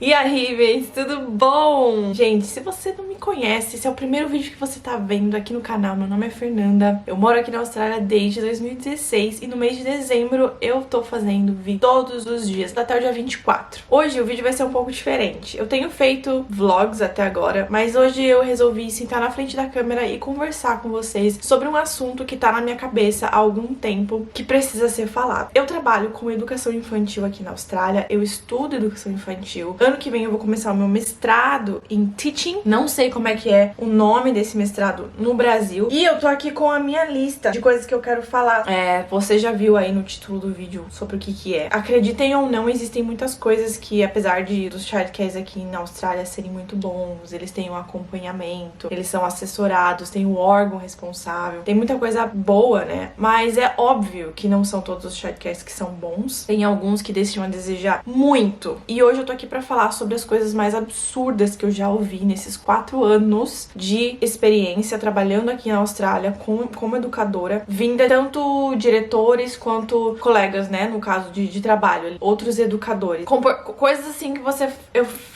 E aí, Vês, tudo bom? Gente, se você não me conhece, esse é o primeiro vídeo que você tá vendo aqui no canal. Meu nome é Fernanda, eu moro aqui na Austrália desde 2016 e no mês de dezembro eu tô fazendo vídeo todos os dias, até o dia 24. Hoje o vídeo vai ser um pouco diferente. Eu tenho feito vlogs até agora, mas hoje eu resolvi sentar na frente da câmera e conversar com vocês sobre um assunto que tá na minha cabeça há algum tempo, que precisa ser falado. Eu trabalho com educação infantil aqui na Austrália, eu estudo educação infantil. Ano que vem eu vou começar o meu mestrado em Teaching. Não sei como é que é o nome desse mestrado no Brasil. E eu tô aqui com a minha lista de coisas que eu quero falar. Você já viu aí no título do vídeo sobre o que é. Acreditem ou não, existem muitas coisas que, apesar dos childcares aqui na Austrália serem muito bons, eles têm um acompanhamento, eles são assessorados, tem o órgão responsável, tem muita coisa boa, né? Mas é óbvio que não são todos os childcares que são bons. Tem alguns que deixam a desejar muito. E hoje eu tô aqui pra falar sobre as coisas mais absurdas que eu já ouvi nesses 4 anos de experiência trabalhando aqui na Austrália como educadora, vinda tanto diretores quanto colegas, né, no caso de trabalho, outros educadores. Coisas assim que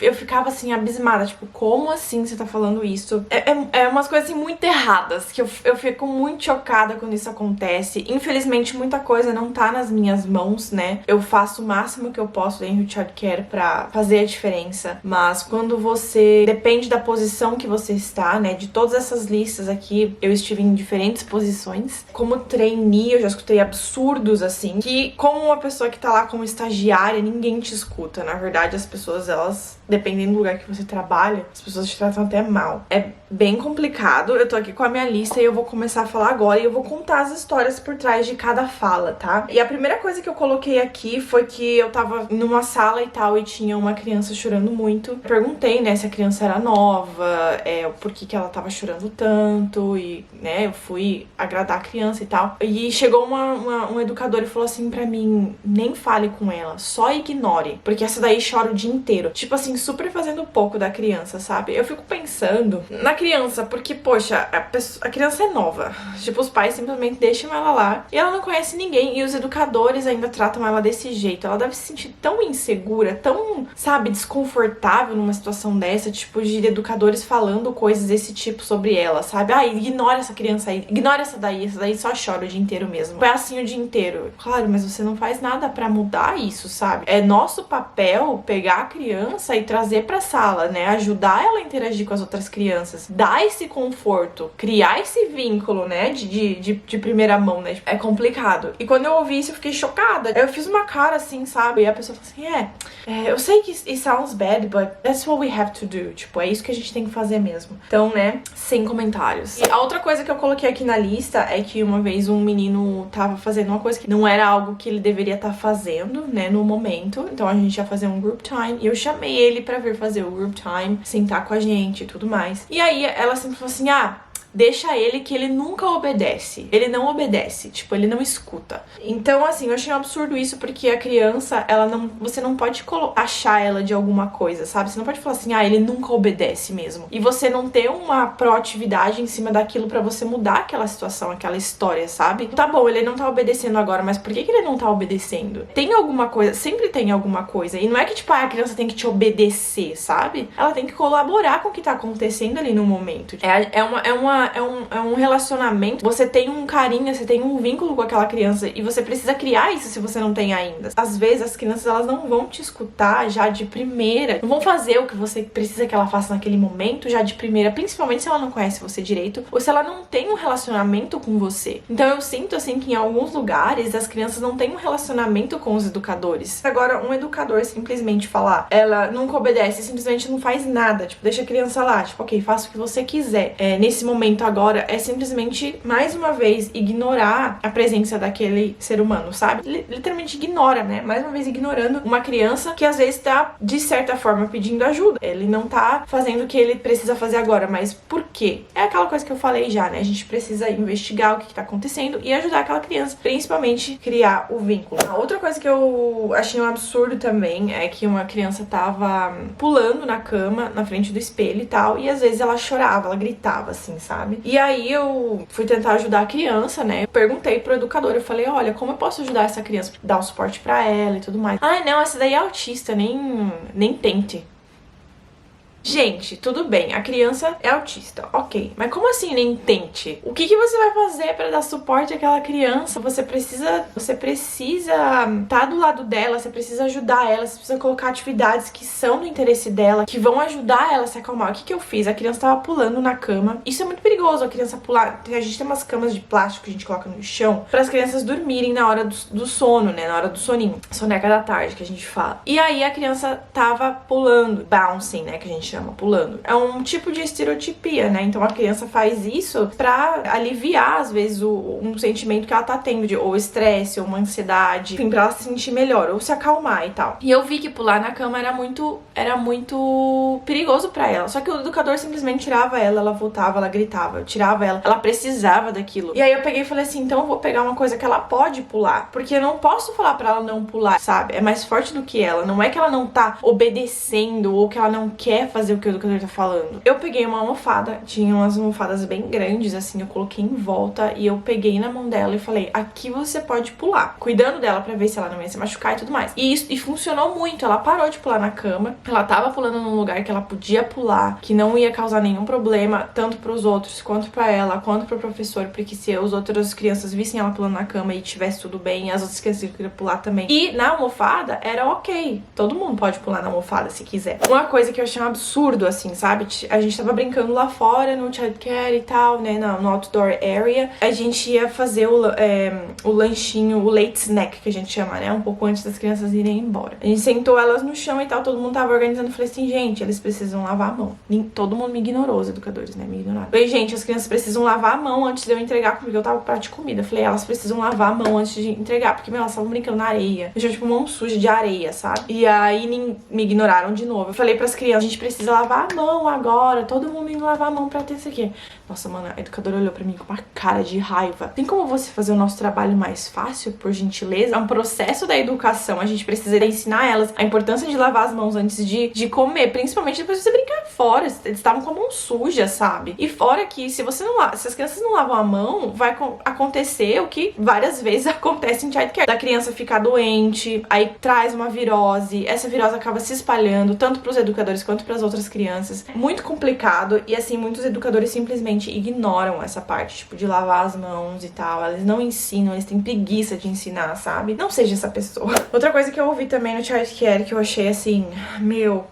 eu ficava assim abismada, tipo, como assim você tá falando isso? É umas coisas assim muito erradas, que eu fico muito chocada quando isso acontece. Infelizmente muita coisa não tá nas minhas mãos, né? Eu faço o máximo que eu posso dentro do childcare pra fazer a diferença, mas quando você depende da posição que você está, né, de todas essas listas aqui, eu estive em diferentes posições. Como trainee, eu já escutei absurdos assim, que como uma pessoa que tá lá como estagiária, ninguém te escuta. Na verdade, as pessoas, elas, dependendo do lugar que você trabalha, as pessoas te tratam até mal. É bem complicado. Eu tô aqui com a minha lista e eu vou começar a falar agora e eu vou contar as histórias por trás de cada fala, tá? E a primeira coisa que eu coloquei aqui foi que eu tava numa sala e tal e tinha uma criança chorando muito. Perguntei, né, se a criança era nova, por que ela tava chorando tanto e, né, eu fui agradar a criança e tal. E chegou um educador e falou assim pra mim, nem fale com ela, só ignore, porque essa daí chora o dia inteiro. Tipo assim, super fazendo pouco da criança, sabe? Eu fico pensando na criança, porque, poxa, a criança é nova. Tipo, os pais simplesmente deixam ela lá e ela não conhece ninguém e os educadores ainda tratam ela desse jeito. Ela deve se sentir tão insegura, tão, sabe, desconfortável numa situação dessa, tipo, de educadores falando coisas desse tipo sobre ela, sabe? Ah, ignora essa criança aí, ignora essa daí só chora o dia inteiro mesmo. É assim o dia inteiro. Claro, mas você não faz nada pra mudar isso, sabe? É nosso papel pegar a criança e trazer pra sala, né? Ajudar ela a interagir com as outras crianças, dar esse conforto, criar esse vínculo, né? De primeira mão, né? É complicado. E quando eu ouvi isso, eu fiquei chocada. Eu fiz uma cara assim, sabe? E a pessoa falou assim, eu sei que it sounds bad, but that's what we have to do. Tipo, é isso que a gente tem que fazer mesmo. Então, né, sem comentários. E a outra coisa que eu coloquei aqui na lista é que uma vez um menino tava fazendo uma coisa que não era algo que ele deveria estar fazendo, né, no momento. Então a gente ia fazer um group time e eu chamei ele pra vir fazer o group time, sentar com a gente e tudo mais. E aí ela sempre falou assim, deixa ele que ele nunca obedece. Ele não obedece, tipo, ele não escuta. Então, assim, eu achei um absurdo isso, porque a criança, você não pode achar ela de alguma coisa, sabe? Você não pode falar assim, ele nunca obedece mesmo. E você não ter uma proatividade em cima daquilo pra você mudar aquela situação, aquela história, sabe? Tá bom, ele não tá obedecendo agora, mas por que ele não tá obedecendo? Tem alguma coisa, sempre tem alguma coisa. E não é que, tipo, a criança tem que te obedecer, sabe? Ela tem que colaborar com o que tá acontecendo ali no momento. É um relacionamento, você tem um carinho, você tem um vínculo com aquela criança e você precisa criar isso se você não tem ainda. Às vezes as crianças, elas não vão te escutar já de primeira, não vão fazer o que você precisa que ela faça naquele momento já de primeira, principalmente se ela não conhece você direito ou se ela não tem um relacionamento com você. Então eu sinto assim que em alguns lugares as crianças não têm um relacionamento com os educadores. Agora, um educador simplesmente falar, ela nunca obedece, simplesmente não faz nada, tipo, deixa a criança lá, tipo, ok, faça o que você quiser. Nesse momento agora é simplesmente, mais uma vez, ignorar a presença daquele ser humano, sabe? Literalmente ignora, né? Mais uma vez ignorando uma criança que às vezes tá, de certa forma, pedindo ajuda. Ele não tá fazendo o que ele precisa fazer agora, mas por quê? É aquela coisa que eu falei já, né? A gente precisa investigar o que tá acontecendo e ajudar aquela criança, principalmente criar o vínculo. A outra coisa que eu achei um absurdo também é que uma criança tava pulando na cama, na frente do espelho e tal, e às vezes ela chorava, ela gritava assim, sabe? sabe? E aí eu fui tentar ajudar a criança, né? Eu perguntei pro educador, eu falei, olha, como eu posso ajudar essa criança? Dar um suporte pra ela e tudo mais. Ah, não, essa daí é autista, nem tente. Gente, tudo bem, a criança é autista, ok. Mas como assim nem tente? O que você vai fazer pra dar suporte àquela criança? Você precisa estar do lado dela, você precisa ajudar ela, você precisa colocar atividades que são do interesse dela, que vão ajudar ela a se acalmar. O que eu fiz? A criança tava pulando na cama. Isso é muito perigoso, a criança pular. A gente tem umas camas de plástico que a gente coloca no chão para as crianças dormirem na hora do sono, né? Na hora do soninho. Soneca da tarde, que a gente fala. E aí a criança tava pulando, bouncing, né? Que a gente chama, pulando. É um tipo de estereotipia, né? Então a criança faz isso pra aliviar, às vezes, um sentimento que ela tá tendo, de ou estresse, ou uma ansiedade, enfim, pra ela se sentir melhor, ou se acalmar e tal. E eu vi que pular na cama era muito perigoso pra ela. Só que o educador simplesmente tirava ela voltava, ela gritava, eu tirava ela precisava daquilo. E aí eu peguei e falei assim, então eu vou pegar uma coisa que ela pode pular, porque eu não posso falar pra ela não pular, sabe? É mais forte do que ela. Não é que ela não tá obedecendo ou que ela não quer fazer o que o educador tá falando. Eu peguei uma almofada, tinha umas almofadas bem grandes, assim, eu coloquei em volta e eu peguei na mão dela e falei, aqui você pode pular, cuidando dela pra ver se ela não ia se machucar e tudo mais. E funcionou muito, ela parou de pular na cama, ela tava pulando num lugar que ela podia pular, que não ia causar nenhum problema, tanto pros outros, quanto pra ela, quanto pro professor, porque se as outras crianças vissem ela pulando na cama e tivesse tudo bem, as outras crianças queriam pular também. E na almofada era ok, todo mundo pode pular na almofada se quiser. Uma coisa que eu achei um absurdo, assim, sabe? A gente tava brincando lá fora, no childcare e tal, né, no outdoor area. A gente ia fazer o lanchinho, o late snack, que a gente chama, né, um pouco antes das crianças irem embora. A gente sentou elas no chão e tal, todo mundo tava organizando. Eu falei assim, gente, eles precisam lavar a mão. Todo mundo me ignorou, os educadores, né, me ignoraram. Eu falei, gente, as crianças precisam lavar a mão antes de eu entregar, porque eu tava com prato de comida. Eu falei, elas precisam lavar a mão antes de entregar, porque, meu, elas estavam brincando na areia. Deixou, tipo, mão suja de areia, sabe? E aí me ignoraram de novo. Eu falei pras crianças, a gente precisa lavar a mão agora, todo mundo indo lavar a mão pra ter isso aqui. Nossa, mano, a educadora olhou pra mim com uma cara de raiva. Tem como você fazer o nosso trabalho mais fácil, por gentileza? É um processo da educação, a gente precisa ensinar elas a importância de lavar as mãos antes de comer, principalmente depois de você brincar fora. Eles estavam com a mão suja, sabe? E fora que se as crianças não lavam a mão, vai acontecer o que várias vezes acontece em childcare. Da criança ficar doente, aí traz uma virose, essa virose acaba se espalhando, tanto pros educadores quanto pras outras crianças. Muito complicado e, assim, muitos educadores simplesmente ignoram essa parte, tipo, de lavar as mãos e tal. Eles não ensinam, eles têm preguiça de ensinar, sabe? Não seja essa pessoa. Outra coisa que eu ouvi também no childcare que eu achei assim, meu,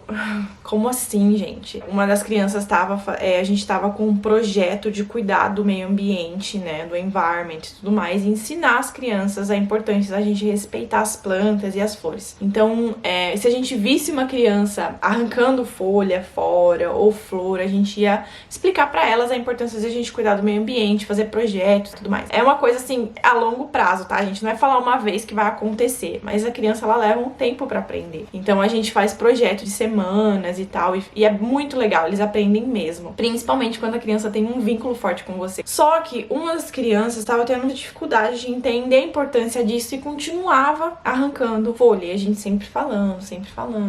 como assim, gente? Uma das crianças a gente tava com um projeto de cuidar do meio ambiente, né, do environment e tudo mais, e ensinar as crianças a importância da gente respeitar as plantas e as flores. Então, se a gente visse uma criança arrancando folha fora ou flor, a gente ia explicar pra elas a importância de a gente cuidar do meio ambiente, fazer projetos e tudo mais. É uma coisa assim, a longo prazo, tá? A gente não vai falar uma vez que vai acontecer, mas a criança, ela leva um tempo pra aprender. Então a gente faz projeto de semanas e tal, e é muito legal, eles aprendem mesmo. Principalmente quando a criança tem um vínculo forte com você. Só que uma das crianças estava tendo muita dificuldade de entender a importância disso e continuava arrancando folha. E a gente sempre falando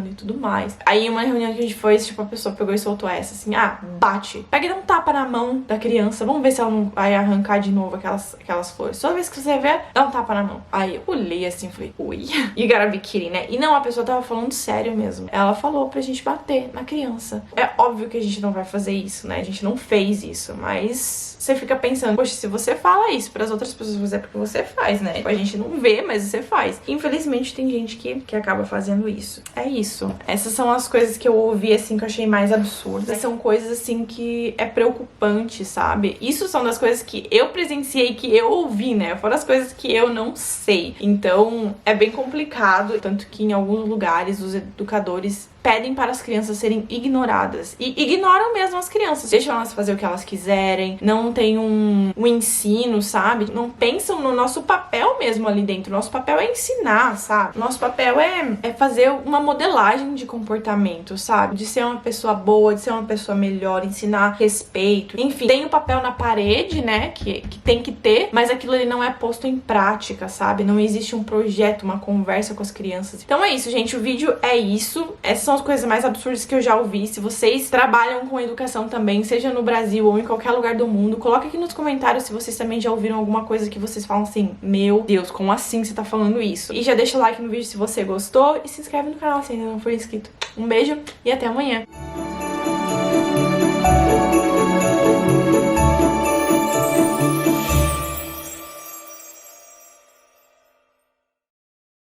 e tudo mais. Aí uma reunião que a gente foi, tipo, a pessoa pegou e soltou essa, assim, bate. Pega e dá um tapa na mão da criança, vamos ver se ela não vai arrancar de novo aquelas flores. Toda vez que você ver, dá um tapa na mão. Aí eu olhei assim e falei, ui, you gotta be kidding, né? E não, a pessoa tava falando sério mesmo. Ela falou pra gente bater na criança. É óbvio que a gente não vai fazer isso, né? A gente não fez isso, mas você fica pensando, poxa, se você fala isso pras outras pessoas fazer, é porque você faz, né? A gente não vê, mas você faz. Infelizmente tem gente que acaba fazendo isso. É isso. Essas são as coisas que eu ouvi, assim, que eu achei mais absurdas. São coisas, assim, que é preocupante, sabe? Isso são das coisas que eu presenciei, que eu ouvi, né? Foram as coisas que eu não sei. Então, é bem complicado. Tanto que em alguns lugares os educadores pedem para as crianças serem ignoradas. E ignoram mesmo as crianças. Deixam elas fazer o que elas quiserem. Não tem um ensino, sabe? Não pensam no nosso papel mesmo ali dentro. Nosso papel é ensinar, sabe? Nosso papel é fazer uma modelagem de comportamento, sabe? De ser uma pessoa boa, de ser uma pessoa melhor, ensinar respeito. Enfim, tem o papel na parede, né? Que tem que ter, mas aquilo ali não é posto em prática, sabe? Não existe um projeto, uma conversa com as crianças. Então é isso, gente. O vídeo é isso. Essas são as coisas mais absurdas que eu já ouvi. Se vocês trabalham com educação também, seja no Brasil ou em qualquer lugar do mundo, coloca aqui nos comentários se vocês também já ouviram alguma coisa que vocês falam assim, meu Deus, como assim você tá falando isso? E já deixa o like no vídeo se você gostou e se inscreve no canal se ainda não for inscrito. Um beijo e até amanhã!